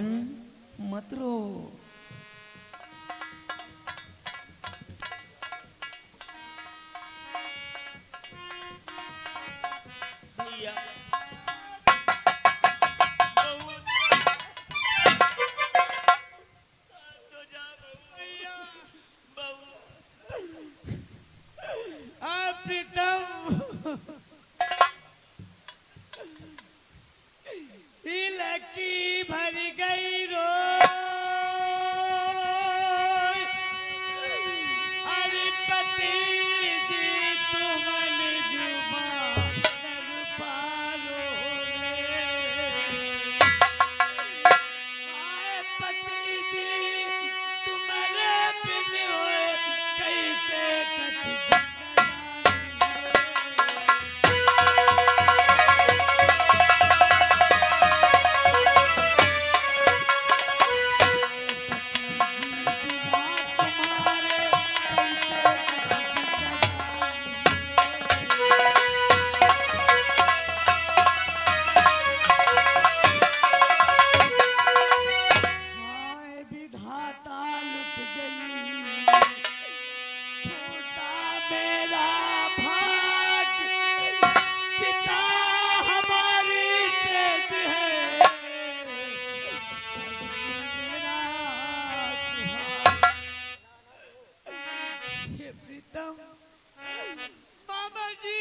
बहन मत रो। भैया प्रीतम लकी भर गई रो अरे पति जी तुमन जुबा कर पालो पति जी तुम्हारे बिन कैसे कट मामा जी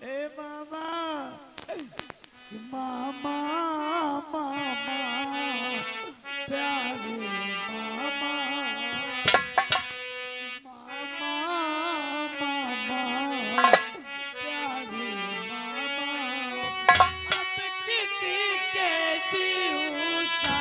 ए मामा मामा मामा प्यारे मामा मामा मामा प्यारे मामा अब किसी के जीवता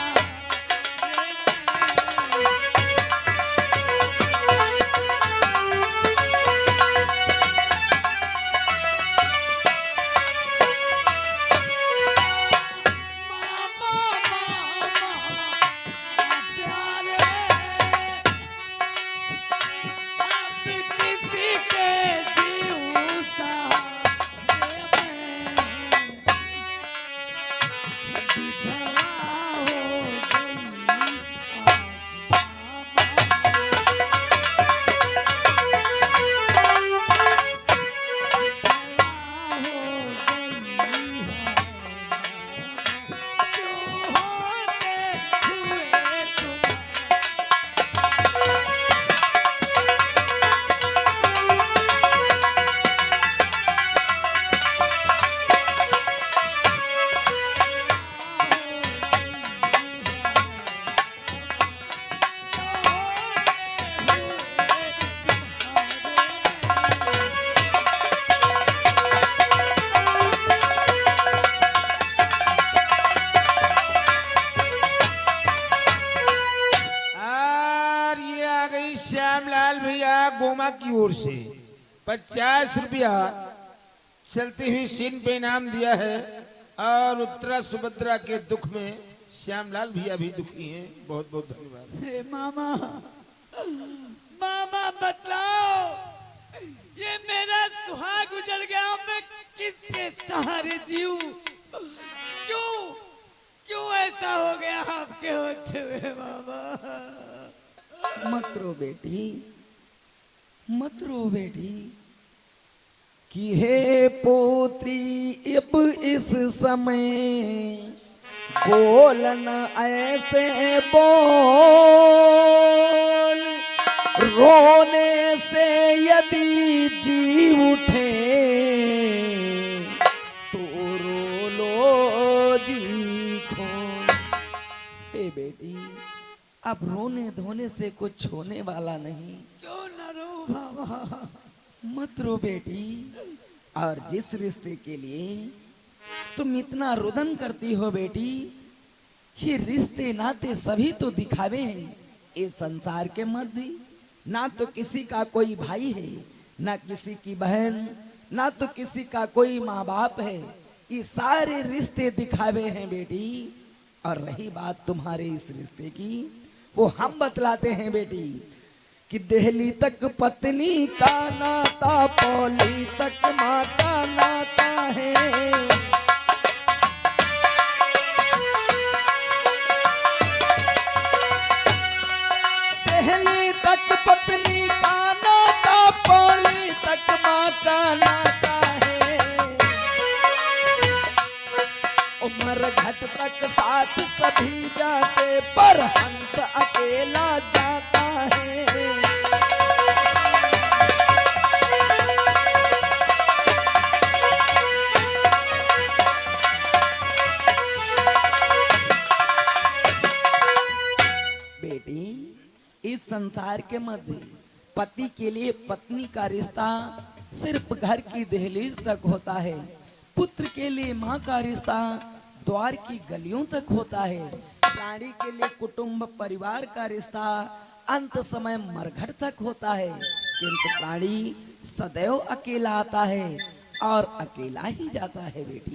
श्यामलाल भैया गोमा की ओर से 50 रुपया चलती हुई सीन पे इनाम दिया है। और उत्तरा सुभद्रा के दुख में श्यामलाल भैया भी दुखी हैं। बहुत बहुत धन्यवाद। मामा मामा बतलाओ ये मेरा सुहाग उजड़ गया, मैं किसके सहारे जीऊं? क्यों क्यों ऐसा हो गया आपके होते हुए मामा? मत रो बेटी, मत रो बेटी। कि हे पोत्री अब इस समय बोलन ऐसे बोल, रोने से यदि जी उठे तो रो लो जी खो। हे बेटी, अब रोने धोने से कुछ होने वाला नहीं। क्यों न रो बाबा? मत रो बेटी। और जिस रिश्ते के लिए तुम इतना रुदन करती हो बेटी, ये रिश्ते नाते सभी तो दिखावे हैं इस संसार के मध्य। ना तो किसी का कोई भाई है, ना किसी की बहन, ना तो किसी का कोई माँ बाप है। ये सारे रिश्ते दिखावे हैं बेटी। और रही बात तुम्हारे इस रिश्ते की, वो हम बतलाते हैं बेटी। कि देहली तक पत्नी का नाता, पौली तक माँ का नाता है। उम्र घट तक साथ सभी जाते, पर हंस अकेला जाता है। बेटी, इस संसार के मध्य पति के लिए पत्नी का रिश्ता सिर्फ घर की दहलीज तक होता है, पुत्र के लिए माँ का रिश्ता द्वार की गलियों तक होता है, प्राणी के लिए कुटुंब परिवार का रिश्ता अंत समय मरघट तक होता है। किंतु प्राणी सदैव अकेला आता है और अकेला ही जाता है। बेटी,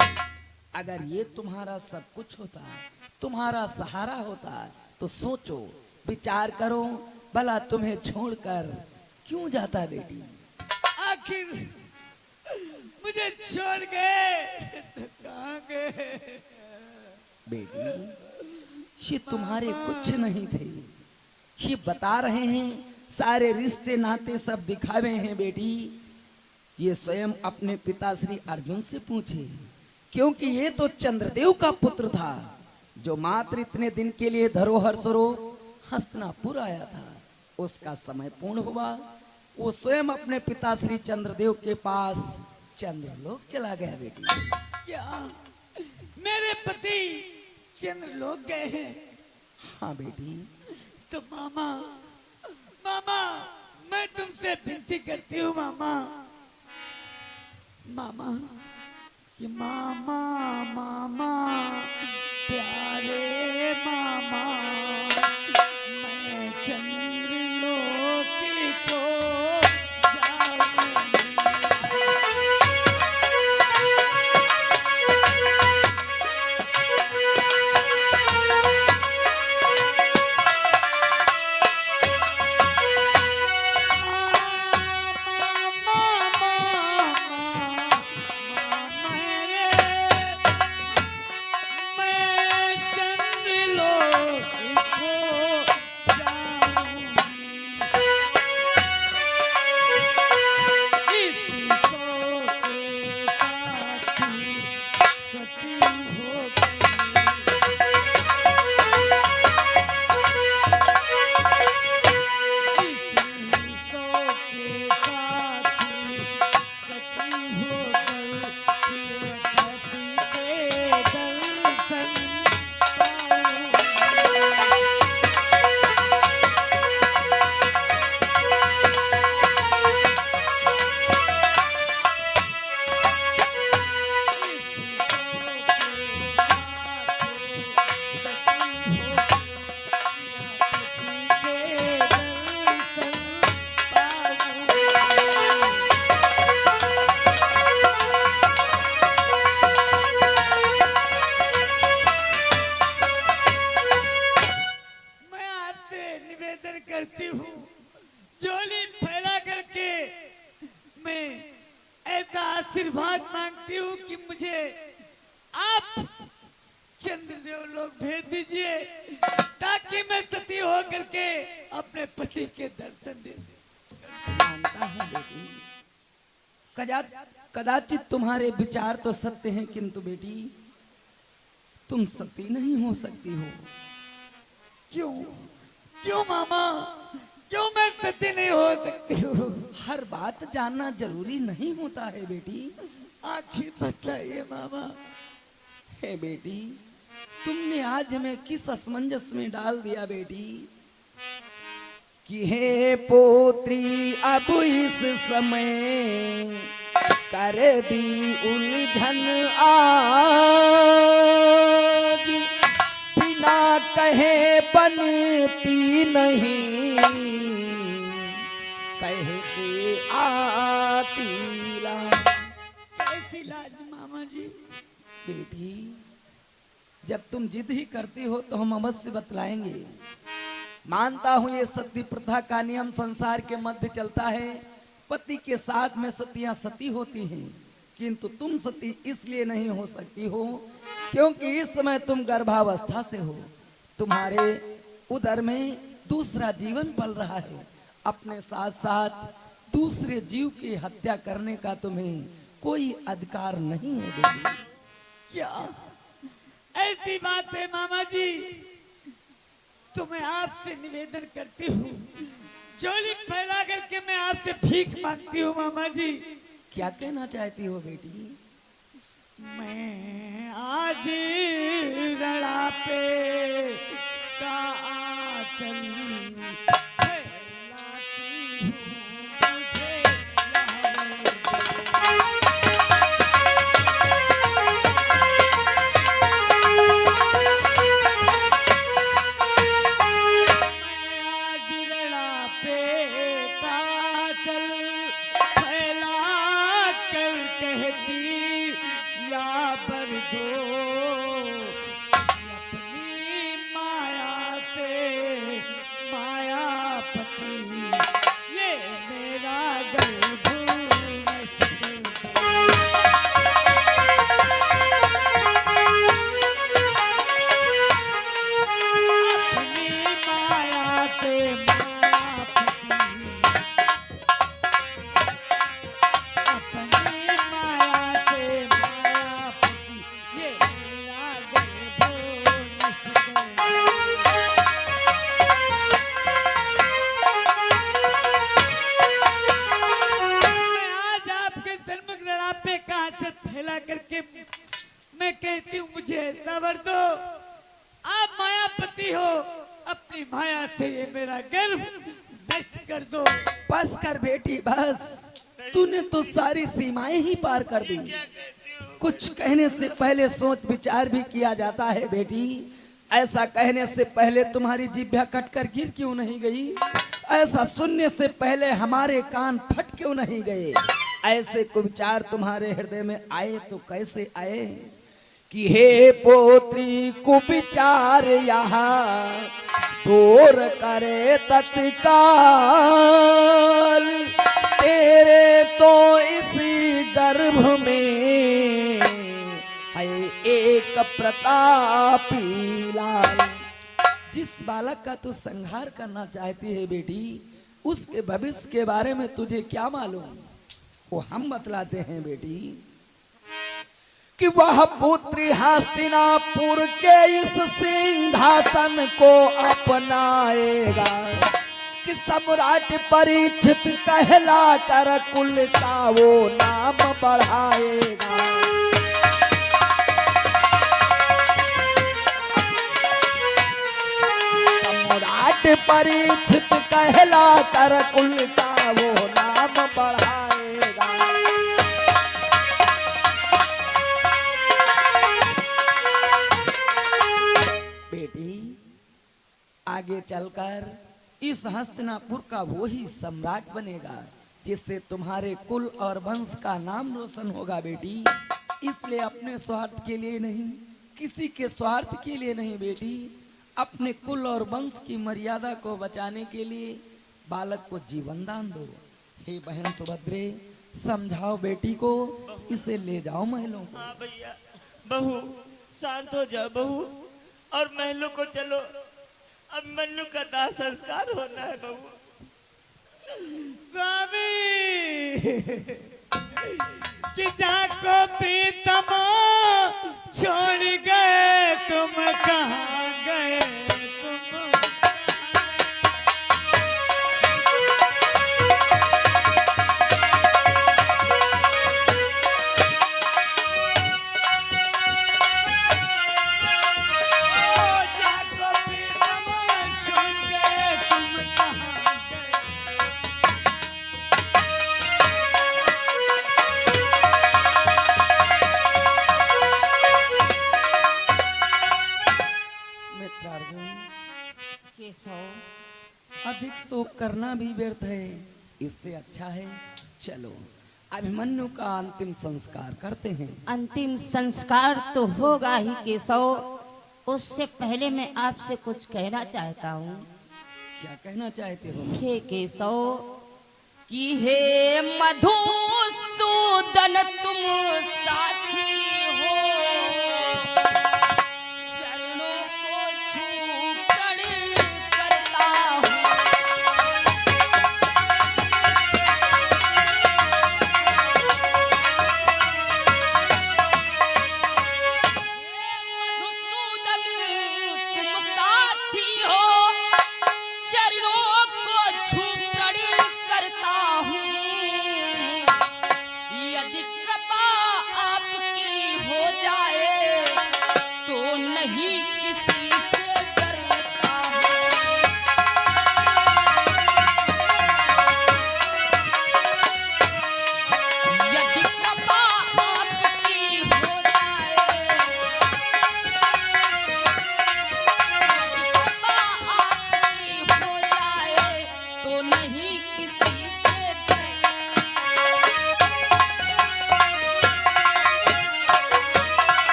अगर ये तुम्हारा सब कुछ होता, तुम्हारा सहारा होता, तो सोचो, विचार करो, भला तुम्हें छोड़कर क्यों जाता बेटी? आखिर मुझे छोड़ गए तो कहाँ गए? बेटी, ये तुम्हारे कुछ नहीं थे, ये बता रहे हैं, सारे रिश्ते नाते सब दिखावे हैं। बेटी, ये स्वयं अपने पिता श्री अर्जुन से पूछे, क्योंकि ये तो चंद्रदेव का पुत्र था, जो मात्र इतने दिन के लिए धरोहर स्वरूप हस्तिनापुर आया था। उसका समय पूर्ण हुआ, वो स्वयं अपने पिता श्री चंद्रदेव के पास चंद्रलोक चला गया। बेटी, क्या मेरे पति चंद्रलोक गए हैं? हाँ बेटी। तो मामा, मामा, मैं तुमसे विनती करती हूँ मामा, मामा, कि मामा, मामा, प्यारे मामा, मैं चंद्रलोक को जाऊंगी। करती हूँ, झोली फैला करके मैं ऐसा आशीर्वाद मांगती हूँ कि मुझे आप चंद्रदेव लोग भेज दीजिए, ताकि मैं सती हो करके अपने पति के दर्शन दे सकूं। मानता हूँ बेटी, कदाचित तुम्हारे विचार तो सत्य हैं, किंतु बेटी तुम सती नहीं हो सकती हो। क्यों? क्यों मामा? क्यों मैं सती नहीं हो सकती हूँ? हर बात जानना जरूरी नहीं होता है बेटी। आखिर बताइए मामा। हे बेटी, तुमने आज हमें किस असमंजस में डाल दिया बेटी, कि हे पोत्री अब इस समय कर दी उलझन आज, बिना कहे बनती नहीं, कहते आती लाज। कैसी लाज मामा जी? बेटी, जब तुम जिद ही करती हो तो हम अवश्य बतलाएंगे। मानता हूं ये सती प्रथा का नियम संसार के मध्य चलता है, पति के साथ में सतियां सती होती हैं, किंतु तुम सती इसलिए नहीं हो सकती हो क्योंकि इस समय तुम गर्भावस्था से हो, तुम्हारे उदर में दूसरा जीवन पल रहा है, अपने साथ साथ दूसरे जीव की हत्या करने का तुम्हें कोई अधिकार नहीं है बेटी। क्या ऐसी बात है मामा जी, तो मैं आपसे निवेदन करती हूँ, झोली फैला करके मैं आपसे भीख मांगती हूँ मामा जी। क्या कहना चाहती हो बेटी? मैं आज रड़ा पे का आंचल फैलाती हूँ, मुझे फैला करके मैं कहती हूँ मुझे ऐसा वर दो, आप मायापति हो, अपनी माया से ये मेरा गर्व नष्ट कर दो। बस कर बेटी बस, तूने तो सारी सीमाएं ही पार कर दी। कुछ कहने से पहले सोच विचार भी किया जाता है बेटी। ऐसा कहने से पहले तुम्हारी जिह्वा कटकर गिर क्यों नहीं गई? ऐसा सुनने से पहले हमारे कान फट क्यों नहीं गए? ऐसे को विचार तुम्हारे हृदय में आए तो कैसे आए कि हे पोत्री को विचार यहाँ दूर करे तत्काल, तेरे तो इसी गर्भ में है एक प्रतापी लाल। जिस बालक का तू संहार करना चाहती है बेटी, उसके भविष्य के बारे में तुझे क्या मालूम? वो हम बतलाते हैं बेटी कि वह पुत्री हस्तिनापुर के इस सिंहासन को अपनाएगा, कि सम्राट परीक्षित कहला कर कुल का वो नाम बढ़ाएगा। सम्राट परीक्षित कहला कर कुल का वो नाम बढ़ाएगा। आगे चलकर इस हस्तिनापुर का वो ही सम्राट बनेगा जिससे तुम्हारे कुल और वंश का नाम रोशन होगा बेटी। इसलिए अपने स्वार्थ के लिए नहीं, किसी के स्वार्थ के लिए नहीं बेटी, अपने कुल और वंश की मर्यादा को बचाने के लिए बालक को जीवन दान दो। हे बहन सुभद्रे, समझाओ बेटी को, इसे ले जाओ महलों को। हाँ भैया, बहू शांत हो जाओ बहू, और महलों को चलो। अब मन्नू का दाह संस्कार होना है बहू। स्वामी कि जाको पीतम छोड़ गए तुम कहाँ गए तुम? अधिक शोक करना भी व्यर्थ है, इससे अच्छा है चलो अभिमन्यु का अंतिम संस्कार करते हैं। अंतिम संस्कार तो होगा ही केशव, उससे पहले मैं आपसे कुछ कहना चाहता हूँ। क्या कहना चाहते हो? हे केशव कि हे मधुसूदन तुम साथी हो, चरणों को छू कर करता हूँ। हे मधुसूदन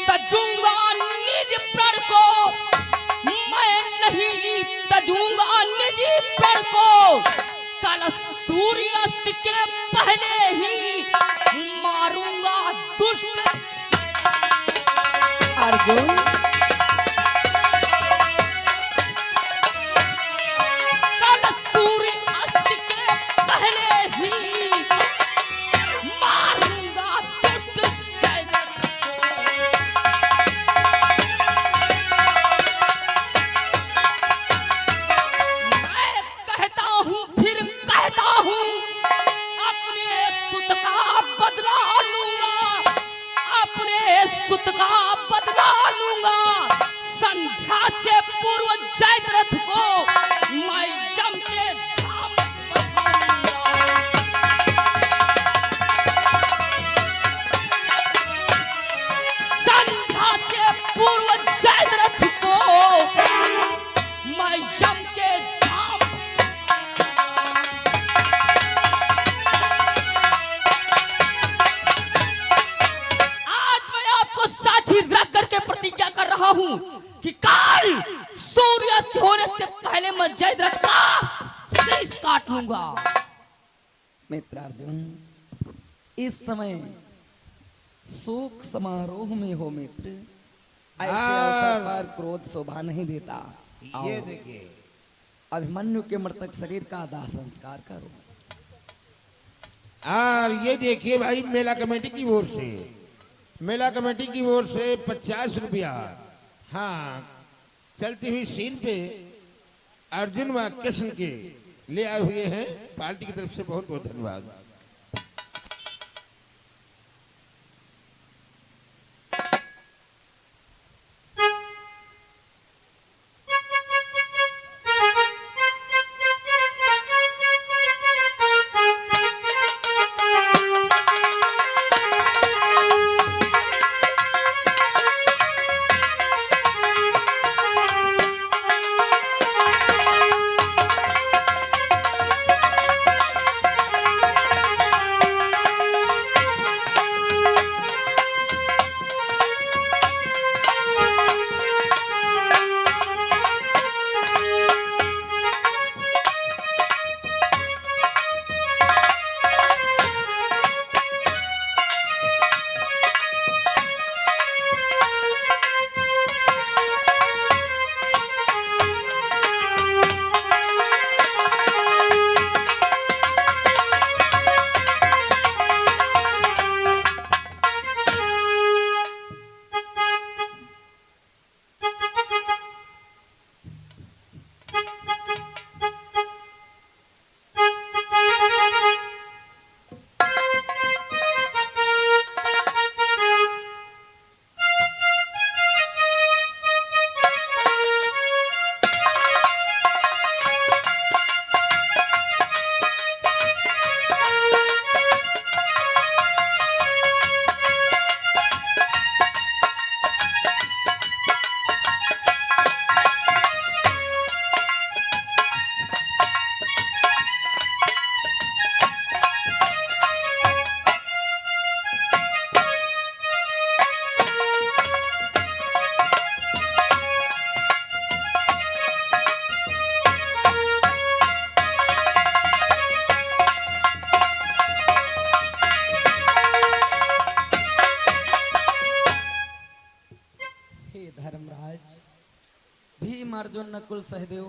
तजूंगा निज प्रण को, मैं नहीं तजूंगा निज प्रण को, कल सूर्यास्त के पहले ही मारूंगा दुष्ट। अर्जुन कल सूर्यास्त के पहले ही मारूंगा दुष्ट जयद्रथ को। मैं कहता हूँ फिर कहता हूँ, अपने सुत का बदला लूंगा, अपने सुत का बदला लूंगा। संध्या से पूर्व जयद्रथ को मैं यम के धाम पठाऊंगा। संध्या से पूर्व जयद्रथ को मैं यम के धाम। आज मैं आपको साक्षी रख करके प्रतिज्ञा कर रहा हूं कि कल सूर्यास्त होने से पहले मैं जयद्रथ का शीश काट लूंगा। मित्र अर्जुन, इस समय शोक समारोह में हो मित्र, ऐसे अवसर पर क्रोध शोभा नहीं देता। ये आओ, देखिए अभिमन्यु के मृतक शरीर का दाह संस्कार करो। और ये देखिए भाई, मेला कमेटी की ओर से, मेला कमेटी की ओर से 50 रुपया, हाँ, चलती हुई सीन पे अर्जुन व कृष्ण के ले आए हुए हैं। पार्टी की तरफ से बहुत बहुत धन्यवाद। भीम अर्जुन नकुल सहदेव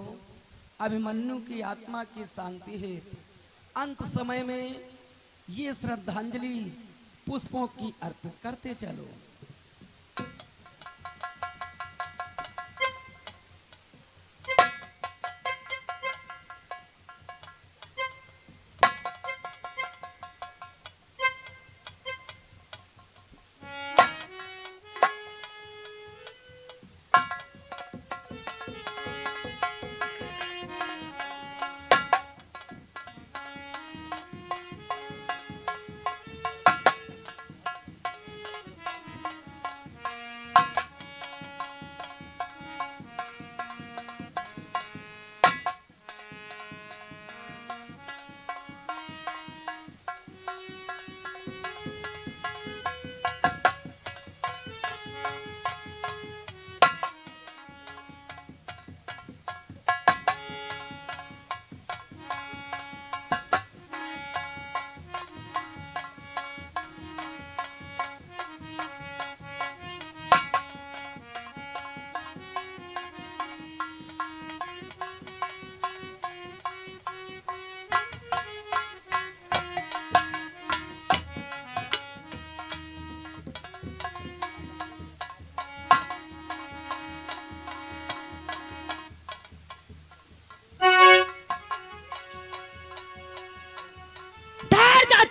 अभिमन्यु की आत्मा की शांति हेतु अंत समय में ये श्रद्धांजलि पुष्पों की अर्पित करते चलो।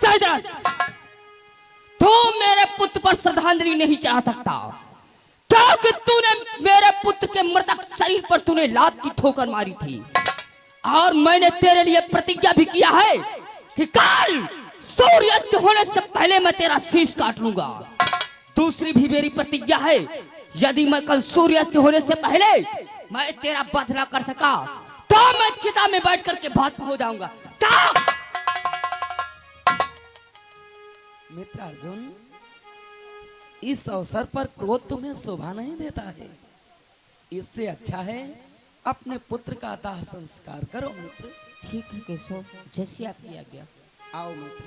जयद्रथ, तू मेरे पुत्र पर श्रद्धांजलि नहीं चढ़ा सकता, क्योंकि तूने मेरे पुत्र के मृतक शरीर पर तूने लात की ठोकर मारी थी। और मैंने तेरे लिए प्रतिज्ञा भी किया है कि कल सूर्यास्त होने से पहले मैं तेरा शीश काट लूंगा। दूसरी भी मेरी प्रतिज्ञा है, यदि मैं कल सूर्यास्त होने से पहले मैं तेरा वध न कर सका तो मैं चिता में बैठ करके भस्म हो जाऊंगा। मित्र अर्जुन, इस अवसर पर क्रोध तुम्हें शोभा नहीं देता है। इससे अच्छा है अपने पुत्र का दाह संस्कार करो मित्र। ठीक है केशव, जैसे आपकी आज्ञा। आओ मित्र।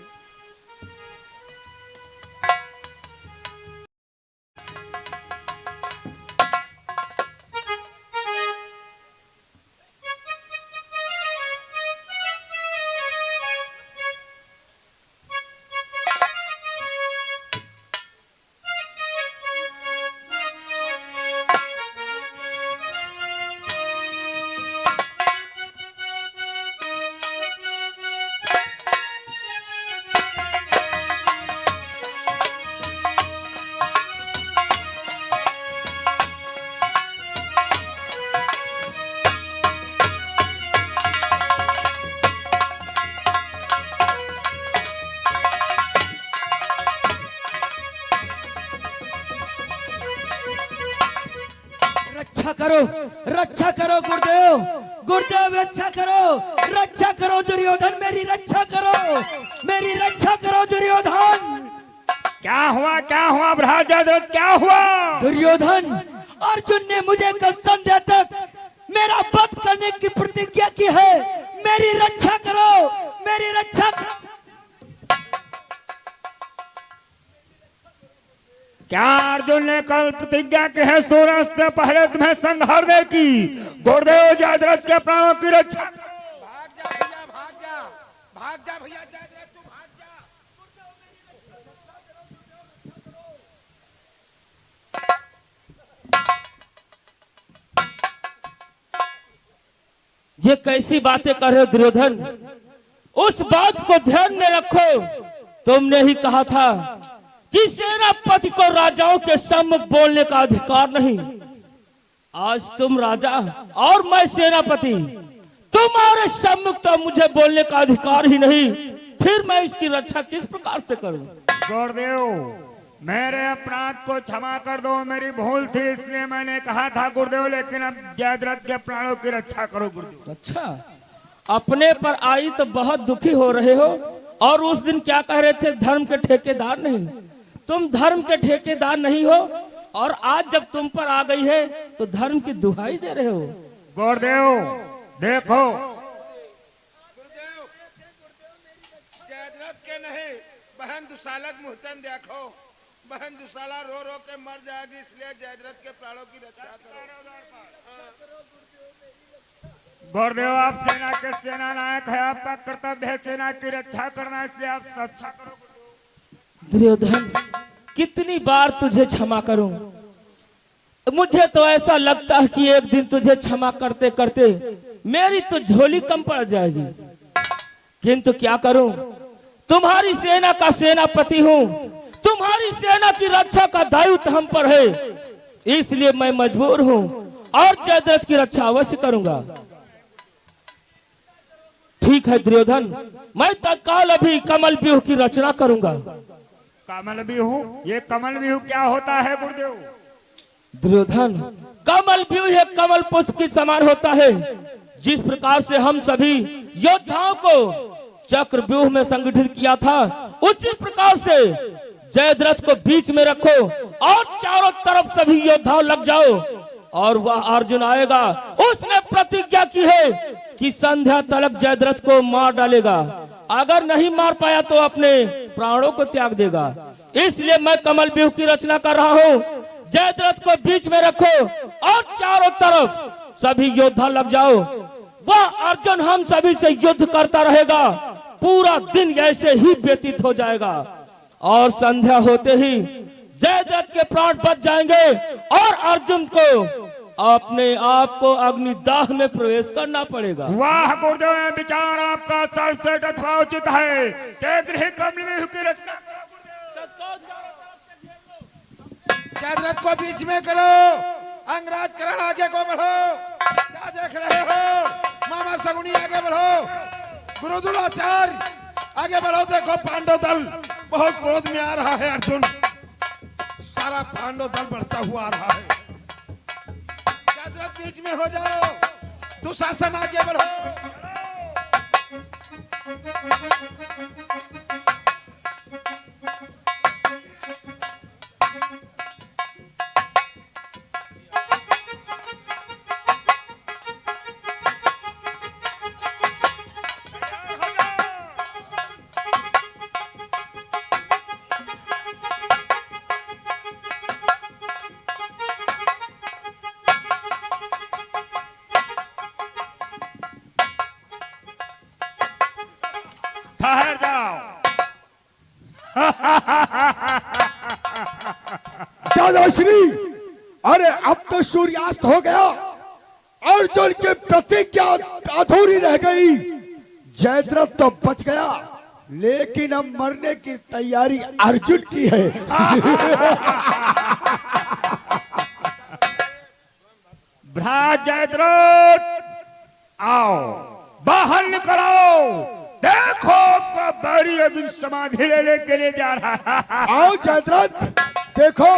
रक्षा करो गुरुदेव, गुरुदेव रक्षा करो दुर्योधन, मेरी रक्षा करो दुर्योधन। क्या हुआ भ्राता जयद्रथ, क्या हुआ? दुर्योधन, अर्जुन ने मुझे कल संध्या तक मेरा वध करने की प्रतिज्ञा की है, मेरी रक्षा करो। क्या अर्जुन ने कल प्रतिज्ञा की है सूर्यास्त से पहले तुम्हें संहारने की? गुरुदेव जयद्रथ के प्राणों की रक्षा। भाग जा भैया जयद्रथ, तू भाग जा। ये कैसी बातें कर रहे हो दुर्योधन? उस बात को ध्यान में रखो। तुमने ही कहा था कि सेनापति को राजाओं के सम्मुख बोलने का अधिकार नहीं। आज तुम राजा और मैं सेनापति, तुम्हारे सम्मुख तो मुझे बोलने का अधिकार ही नहीं, फिर मैं इसकी रक्षा किस प्रकार से करूं? गुरुदेव, मेरे अपराध को क्षमा कर दो, मेरी भूल थी इसलिए मैंने कहा था गुरुदेव, लेकिन अब जयद्रथ के प्राणों की रक्षा करो गुरुदेव। अच्छा, अपने पर आई तो बहुत दुखी हो रहे हो, और उस दिन क्या कह रहे थे? धर्म के ठेकेदार नहीं, तुम धर्म के ठेकेदार नहीं हो, और आज जब तुम पर आ गई है तो धर्म की दुहाई दे रहे हो। गुरुदेव देखो, गुरुदेव, जयद्रथ के नहीं, बहन दुशाला मुहतन देखो, बहन दुशाला रो रो के मर जाएगी, इसलिए जयद्रथ के प्राणों की रक्षा करो। गुरुदेव, आप सेना के सेना नायक है, आपका कर्तव्य है सेना की रक्षा करना, इसलिए आप रक्षा करो। दुर्योधन, कितनी बार तुझे क्षमा करूं? मुझे तो ऐसा लगता है कि एक दिन तुझे क्षमा करते करते मेरी तो झोली कम पड़ जाएगी, किंतु क्या करूं? तुम्हारी सेना का सेनापति हूं, तुम्हारी सेना की रक्षा का दायित्व हम पर है, इसलिए मैं मजबूर हूं और जयद्रथ की रक्षा अवश्य करूंगा। ठीक है दुर्योधन, मैं तत्काल अभी कमल व्यूह की रचना करूंगा। कमल व्यूह? ये कमल व्यूह क्या होता है गुरुदेव? दुर्योधन, कमल व्यूह एक कमल पुष्प के समान होता है। जिस प्रकार से हम सभी योद्धाओं को चक्र व्यूह में संगठित किया था, उसी प्रकार से जयद्रथ को बीच में रखो और चारों तरफ सभी योद्धाओं लग जाओ, और वह अर्जुन आएगा। उसने प्रतिज्ञा की है कि संध्या तलक जयद्रथ को मार डालेगा, अगर नहीं मार पाया तो अपने प्राणों को त्याग देगा। इसलिए मैं कमल व्यूह की रचना कर रहा हूँ। जयद्रथ को बीच में रखो और चारों तरफ सभी योद्धा लग जाओ। वह अर्जुन हम सभी से युद्ध करता रहेगा, पूरा दिन ऐसे ही व्यतीत हो जाएगा, और संध्या होते ही जयद्रथ के प्राण बच जाएंगे और अर्जुन को अपने आप को अग्निदाह में प्रवेश करना पड़ेगा। वाह गुरुदेव, विचार आपका सर्वश्रेष्ठ अथवा उचित है। शीघ्र ही कमल में की रचना। जयद्रथ को बीच में करो, अंगराज करण आगे को बढ़ो। क्या देख रहे हो? मामा सगुनी आगे बढ़ो, गुरु द्रोणाचार्य आगे बढ़ो। देखो पांडव दल बहुत क्रोध में आ रहा है। अर्जुन, सारा पांडव दल बढ़ता हुआ आ रहा है। जयद्रथ बीच में हो जाओ, दुशासन आगे बढ़ो। ठहर जाओ। दादाश्री, अरे अब तो सूर्यास्त हो गया। अर्जुन की प्रतिज्ञा अधूरी रह गई। जयद्रथ तो बच गया, लेकिन अब मरने की तैयारी अर्जुन की है। भ्रात जयद्रथ, आओ बाहर निकलो। देखो बड़ी अर्जुन समाधि लेने के लिए जा रहा है। आओ जयद्रथ, देखो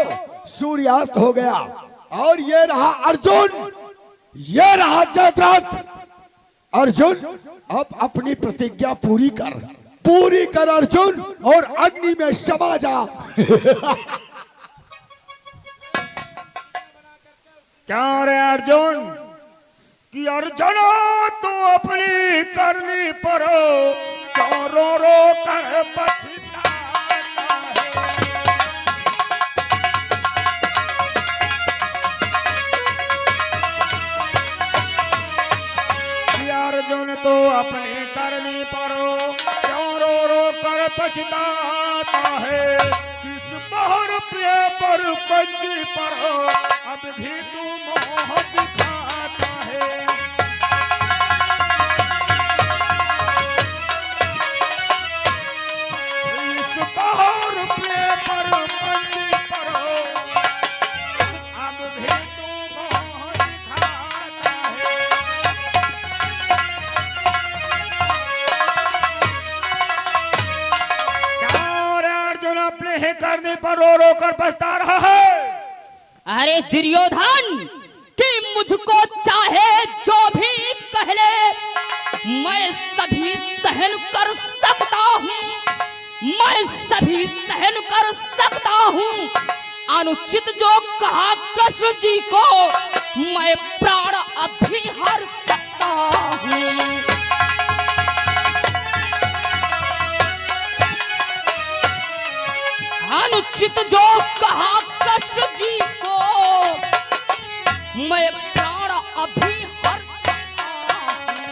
सूर्यास्त हो गया और ये रहा अर्जुन, ये रहा जयद्रथ। अर्जुन, अब अपनी प्रतिज्ञा पूरी कर अर्जुन, और अग्नि में समा जा। क्या रे अर्जुन कि अर्जुन तू अपनी करनी पर क्यों रो रो कर पछताता है। अर्जुन तो अपनी करनी पर क्यों रो रो कर पछताता है। किस बहुर प्रिय पर पंछी पर अब भी तू मोह दिखाता है। इस बहुर प्रिय पर पंछी पर अब भी तू मोह दिखाता है। अर्जुन अपने ही करने पर रो रो कर पछता रहा है। अरे दुर्योधन, कि मुझको चाहे जो भी कह ले, मैं सभी सहन कर सकता हूँ, मैं सभी सहन कर सकता हूँ। अनुचित जो कहा कृष्ण जी को, मैं प्राण अभी हर सकता हूँ। अनुचित जो कहा कृष्ण जी को, मैं प्राण अभी हर सकता हूं।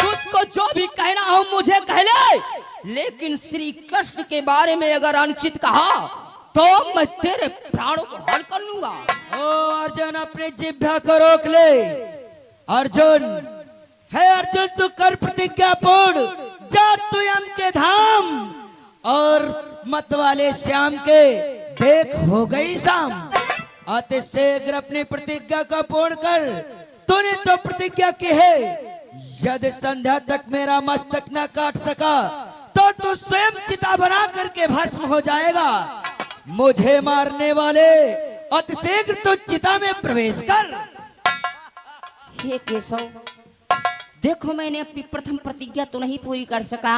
तुझको जो भी कहना हो मुझे कह ले, लेकिन श्री कृष्ण के बारे में अगर अनुचित कहा तो मैं तेरे प्राणों को हरण कर लूंगा। ओ अर्जुन, अपने जिह्वा को रोक ले। अर्जुन है, अर्जुन तू कर प्रतिज्ञा पूर्ण, जा तू यम के धाम और मत वाले श्याम के देख हो गई शाम। अति शीघ्र अपनी प्रतिज्ञा का पूर्ण कर। तूने तो प्रतिज्ञा की है, यदि संध्या तक मेरा मस्तक न काट सका तो तू स्वयं चिता बना करके भस्म हो जाएगा। मुझे मारने वाले अति शीघ्र तो चिता में प्रवेश कर। हे केशव, देखो मैंने अपनी प्रथम प्रतिज्ञा तो नहीं पूरी कर सका,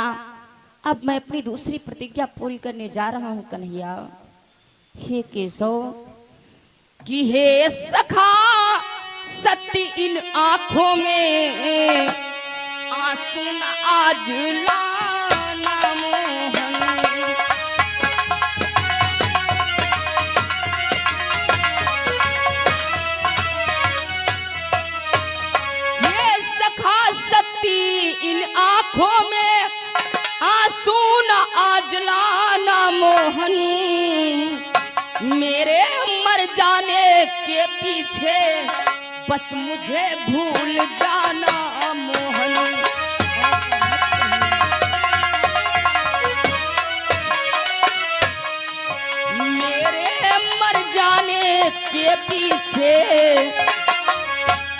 अब मैं अपनी दूसरी प्रतिज्ञा पूरी करने जा रहा हूँ कन्हैया। हे केशव, कि हे सखा सत्य इन आंखों में आंसू न आज लाना मोहन। ये सखा सत्य इन आंखों में आंसू न आज लाना मोहन। मोहन मेरे मर जाने के पीछे बस मुझे भूल जाना मोहन। मेरे मर जाने के पीछे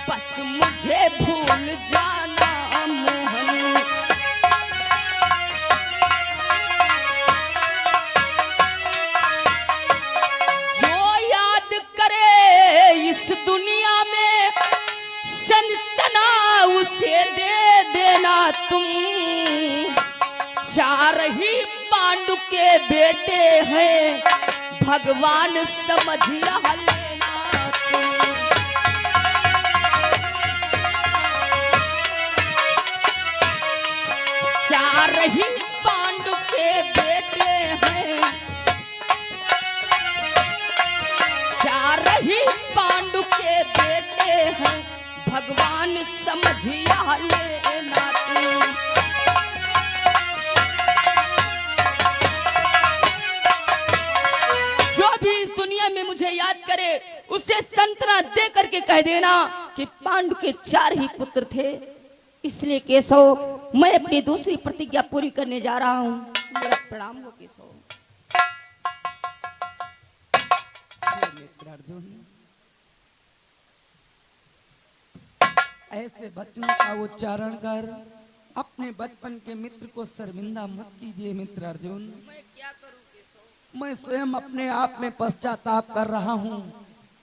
बस मुझे भूल जाना मोहन। जो याद करे इस दुनिया में संतना उसे दे देना तुम। चार ही पांडु के बेटे हैं भगवान समझ लेना तुम। चार ही पांडु के बेटे हैं, चार ही पांडु के बेटे हैं भगवान समझ लेना तुम। जो भी इस दुनिया में मुझे याद करे उसे संतना दे करके कह देना कि पांडु के चार ही पुत्र थे। इसलिए केशव मैं अपनी दूसरी प्रतिज्ञा पूरी करने जा रहा हूँ। मेरा प्रणाम हो केशव। मित्र अर्जुन, ऐसे वचनों का उच्चारण कर अपने बचपन के मित्र को शर्मिंदा मत कीजिए। मित्र अर्जुन, मैं क्या करूं केशव? मैं स्वयं अपने आप में पश्चाताप कर रहा हूँ।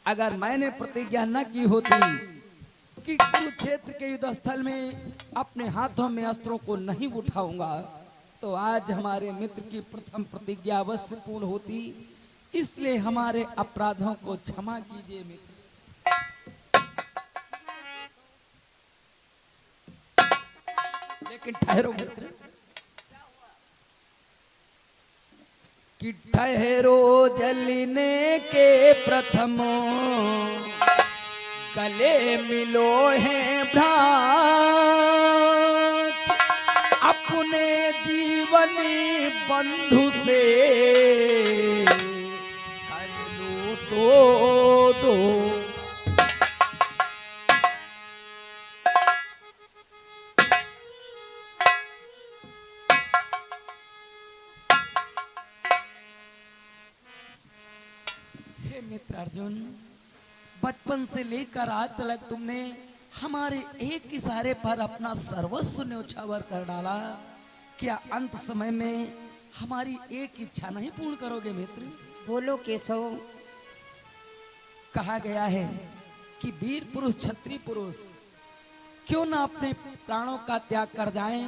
अगर मैंने प्रतिज्ञा न की होती कि कुरुक्षेत्र के युद्ध स्थल में अपने हाथों में अस्त्रों को नहीं उठाऊंगा, तो आज हमारे मित्र की प्रथम प्रतिज्ञा अवश्य पूर्ण होती। इसलिए हमारे अपराधों को क्षमा कीजिए मित्र। लेकिन ठहरो मित्र, कि ठहरो जलने के प्रथम गले मिलो हैं भ्रात। अपने जीवनी बंधु से कर लो तो दो। हे मित्र अर्जुन, बचपन से लेकर आज तक तुमने हमारे एक इशारे पर अपना सर्वस्व न्योछावर कर डाला। क्या अंत समय में हमारी एक इच्छा नहीं पूर्ण करोगे मित्र? बोलो केशव। कहा गया है कि वीर पुरुष क्षत्रिय पुरुष क्यों ना अपने प्राणों का त्याग कर जाएं,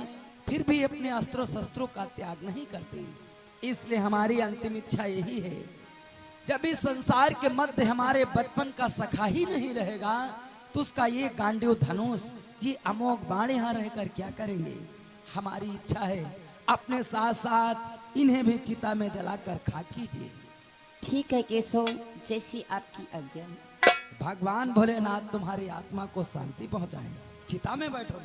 फिर भी अपने अस्त्रों शस्त्रों का त्याग नहीं करते। इसलिए हमारी अंतिम इच्छा यही है, जब इस संसार के मध्य हमारे बचपन का सखा ही नहीं रहेगा, तो उसका ये गांडीव धनुष, ये अमोघ बाण यहाँ रहकर क्या करेंगे? हमारी इच्छा है अपने साथ साथ इन्हें भी चिता में जलाकर खाक कीजिए। ठीक है केशव, जैसी आपकी आज्ञा। भगवान भोलेनाथ तुम्हारी आत्मा को शांति पहुंचाएं। चिता में बैठो।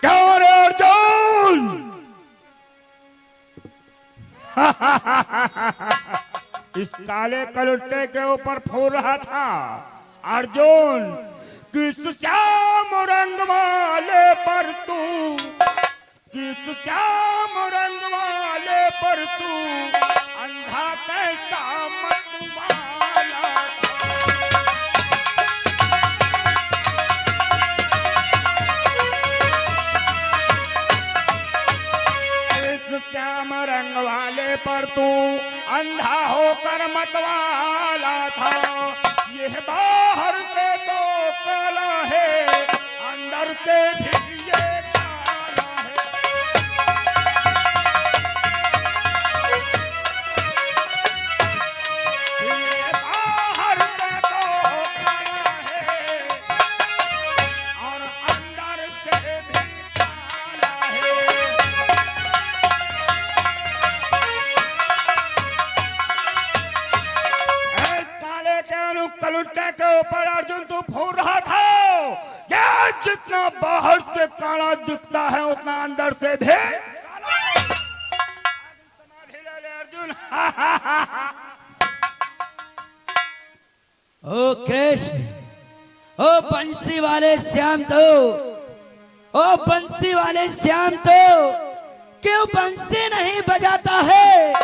क्यों रे अर्जुन? इस काले कलुट्टे के ऊपर फूल रहा था अर्जुन, किस श्याम रंग वाले पर तू, किस श्याम रंग वाले पर तू अंधा कैसा मत वाला। श्याम रंग वाले पर तू अंधा होकर मतवाला था। यह बाहर से तो काला है, अंदर से भी ये काला है। ये बाहर से तो काला है और अंदर से भी काला है। जितना बाहर से काला दिखता है उतना अंदर से भी काला है। समाधि ले ले अर्जुन। ओ कृष्ण, ओ बंसी वाले श्याम तो, ओ बंसी वाले श्याम तो क्यों बंसी नहीं बजाता है?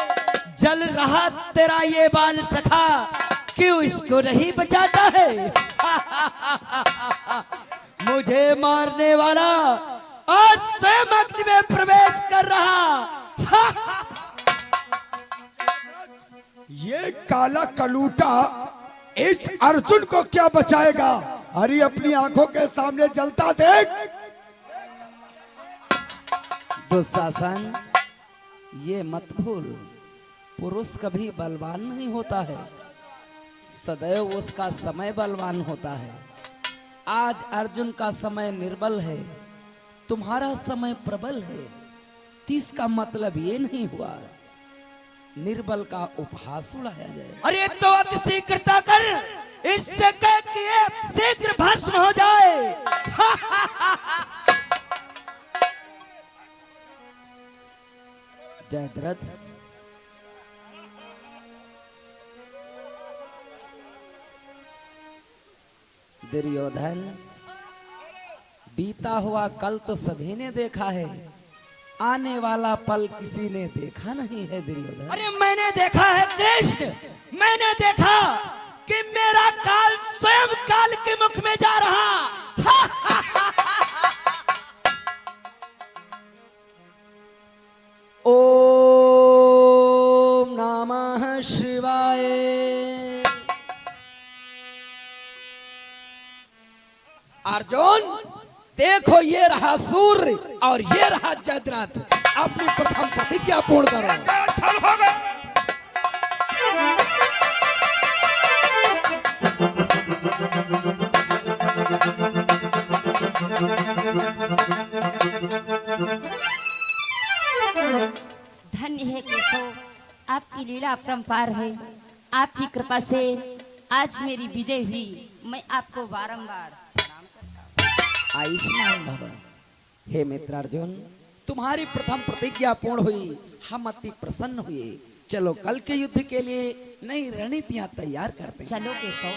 जल रहा तेरा ये बाल सखा, क्यों इसको नहीं बचाता है? मुझे मारने वाला आज स्वयं अग्नि में प्रवेश कर रहा। ये काला कलूटा इस अर्जुन को क्या बचाएगा? अरे अपनी आंखों के सामने जलता देख। दुशासन, ये मत भूल, पुरुष कभी बलवान नहीं होता है, सदैव उसका समय बलवान होता है। आज अर्जुन का समय निर्बल है, तुम्हारा समय प्रबल है। इसका मतलब ये नहीं हुआ निर्बल का उपहास उड़ाया जाए। अरे तो अति शीघ्रता कर, इससे कह कि ये शीघ्र भस्म हो जाए। जयद्रथ, दुर्योधन, बीता हुआ कल तो सभी ने देखा है, आने वाला पल किसी ने देखा नहीं है दुर्योधन। अरे मैंने देखा है कृष्ण, मैंने देखा कि मेरा काल स्वयं काल के मुख में जा रहा। ओम नमः शिवाय। अर्जुन देखो, ये रहा सूर्य और ये रहा जयद्रथ। अपनी प्रथम प्रतिज्ञा पूर्ण करो। छल हो गया। धन्य है केशव, आपकी लीला अपरंपार है। आपकी कृपा से आज मेरी विजय हुई। मैं आपको बारंबार आयुष्मान भव। हे मित्र अर्जुन, तुम्हारी प्रथम प्रतिज्ञा पूर्ण हुई, हम अति प्रसन्न हुए। चलो कल के युद्ध के लिए नई रणनीतियां तैयार करते हैं। चलो केशव।